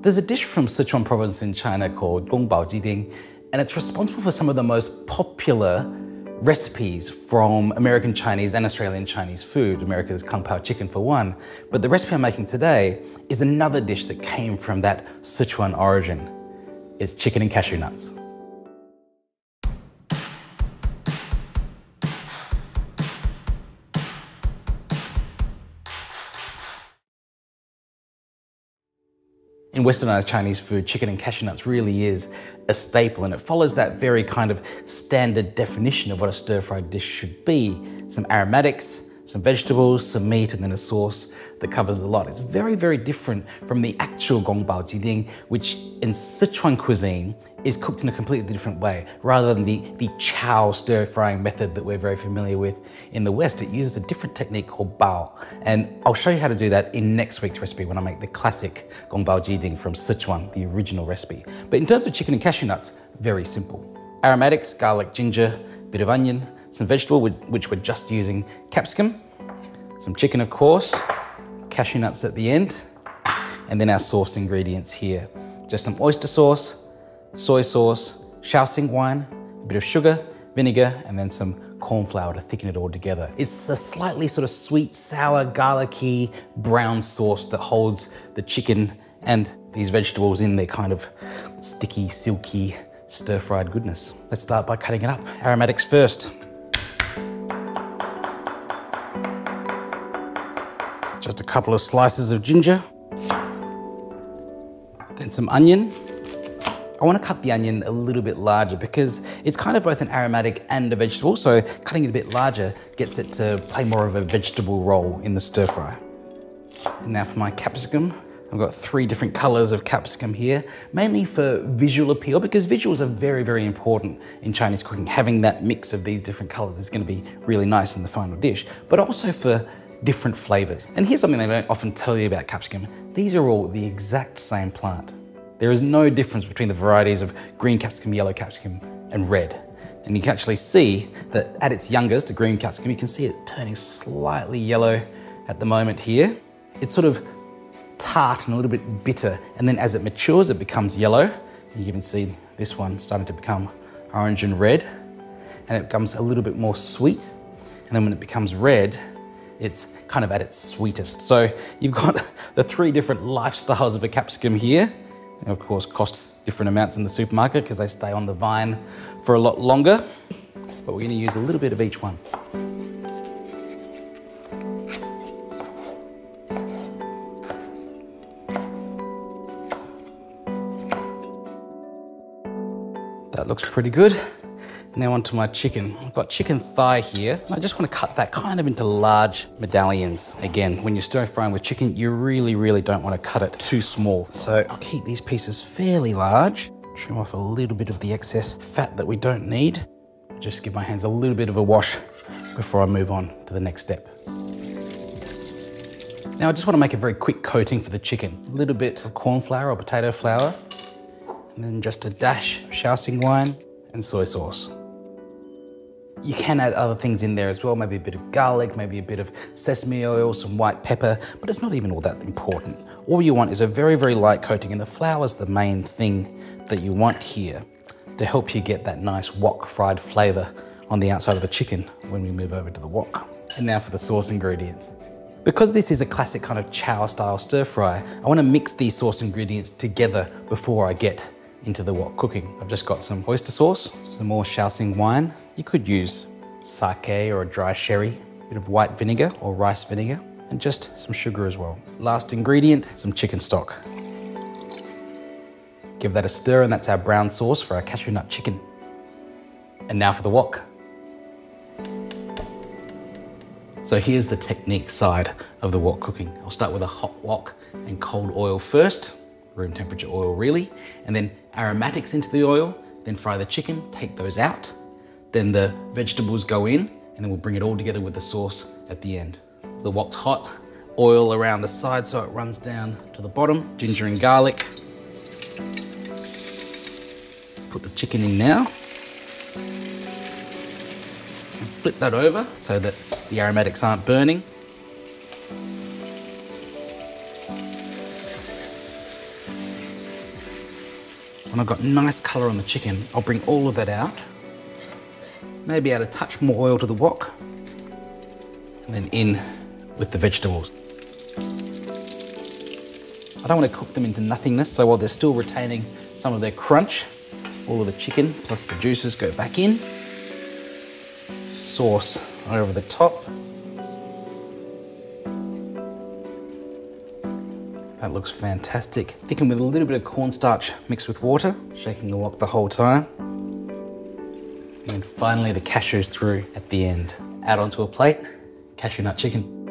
There's a dish from Sichuan province in China called宫保鸡丁, and it's responsible for some of the most popular recipes from American Chinese and Australian Chinese food. America's Kungpao chicken for one. But the recipe I'm making today is another dish that came from that Sichuan origin. It's chicken and cashew nuts. In Westernized Chinese food, chicken and cashew nuts really is a staple, and it follows that very kind of standard definition of what a stir-fried dish should be. Some aromatics, some vegetables, some meat, and then a sauce that covers a lot. It's very, very different from the actual Kongbao Jiding, which in Sichuan cuisine is cooked in a completely different way. Rather than the chow stir-frying method that we're very familiar with in the West, it uses a different technique called bao. And I'll show you how to do that in next week's recipe when I make the classic Kongbao Jiding from Sichuan, the original recipe. But in terms of chicken and cashew nuts, very simple. Aromatics, garlic, ginger, bit of onion, some vegetable, which we're just using capsicum, some chicken of course, cashew nuts at the end, and then our sauce ingredients here. Just some oyster sauce, soy sauce, shaoxing wine, a bit of sugar, vinegar, and then some corn flour to thicken it all together. It's a slightly sort of sweet, sour, garlicky, brown sauce that holds the chicken and these vegetables in their kind of sticky, silky, stir-fried goodness. Let's start by cutting it up. Aromatics first. Just a couple of slices of ginger, then some onion. I want to cut the onion a little bit larger because it's kind of both an aromatic and a vegetable, so cutting it a bit larger gets it to play more of a vegetable role in the stir fry. And now for my capsicum. I've got 3 different colors of capsicum here, mainly for visual appeal, because visuals are very, very important in Chinese cooking. Having that mix of these different colors is going to be really nice in the final dish, but also for different flavors. And here's something they don't often tell you about capsicum. These are all the exact same plant. There is no difference between the varieties of green capsicum, yellow capsicum, and red. And you can actually see that at its youngest, the green capsicum, you can see it turning slightly yellow at the moment here. It's sort of tart and a little bit bitter. And then as it matures, it becomes yellow. You can see this one starting to become orange and red. And it becomes a little bit more sweet. And then when it becomes red, it's kind of at its sweetest. So you've got the 3 different lifestyles of a capsicum here. And of course, cost different amounts in the supermarket because they stay on the vine for a lot longer. But we're going to use a little bit of each one. That looks pretty good. Now onto my chicken. I've got chicken thigh here. I just want to cut that kind of into large medallions. Again, when you're stir frying with chicken, you really, really don't want to cut it too small. So I'll keep these pieces fairly large, trim off a little bit of the excess fat that we don't need. Just give my hands a little bit of a wash before I move on to the next step. Now I just want to make a very quick coating for the chicken. A little bit of corn flour or potato flour, and then just a dash of shaoxing wine and soy sauce. You can add other things in there as well, maybe a bit of garlic, maybe a bit of sesame oil, some white pepper, but it's not even all that important. All you want is a very, very light coating, and the flour is the main thing that you want here to help you get that nice wok fried flavor on the outside of the chicken when we move over to the wok. And now for the sauce ingredients. Because this is a classic kind of chow style stir fry, I want to mix these sauce ingredients together before I get into the wok cooking. I've just got some oyster sauce, some more shaoxing wine. You could use sake or a dry sherry, a bit of white vinegar or rice vinegar, and just some sugar as well. Last ingredient, some chicken stock. Give that a stir, and that's our brown sauce for our cashew nut chicken. And now for the wok. So here's the technique side of the wok cooking. I'll start with a hot wok and cold oil first, room temperature oil really, and then aromatics into the oil, then fry the chicken, take those out. Then the vegetables go in, and then we'll bring it all together with the sauce at the end. The wok's hot, oil around the side so it runs down to the bottom, ginger and garlic. Put the chicken in now. And flip that over so that the aromatics aren't burning. When I've got nice colour on the chicken, I'll bring all of that out. Maybe add a touch more oil to the wok. And then in with the vegetables. I don't want to cook them into nothingness, so while they're still retaining some of their crunch, all of the chicken plus the juices go back in. Sauce over the top. That looks fantastic. Thicken with a little bit of cornstarch mixed with water, shaking the wok the whole time. And then finally the cashews through at the end. Add onto a plate, cashew nut chicken.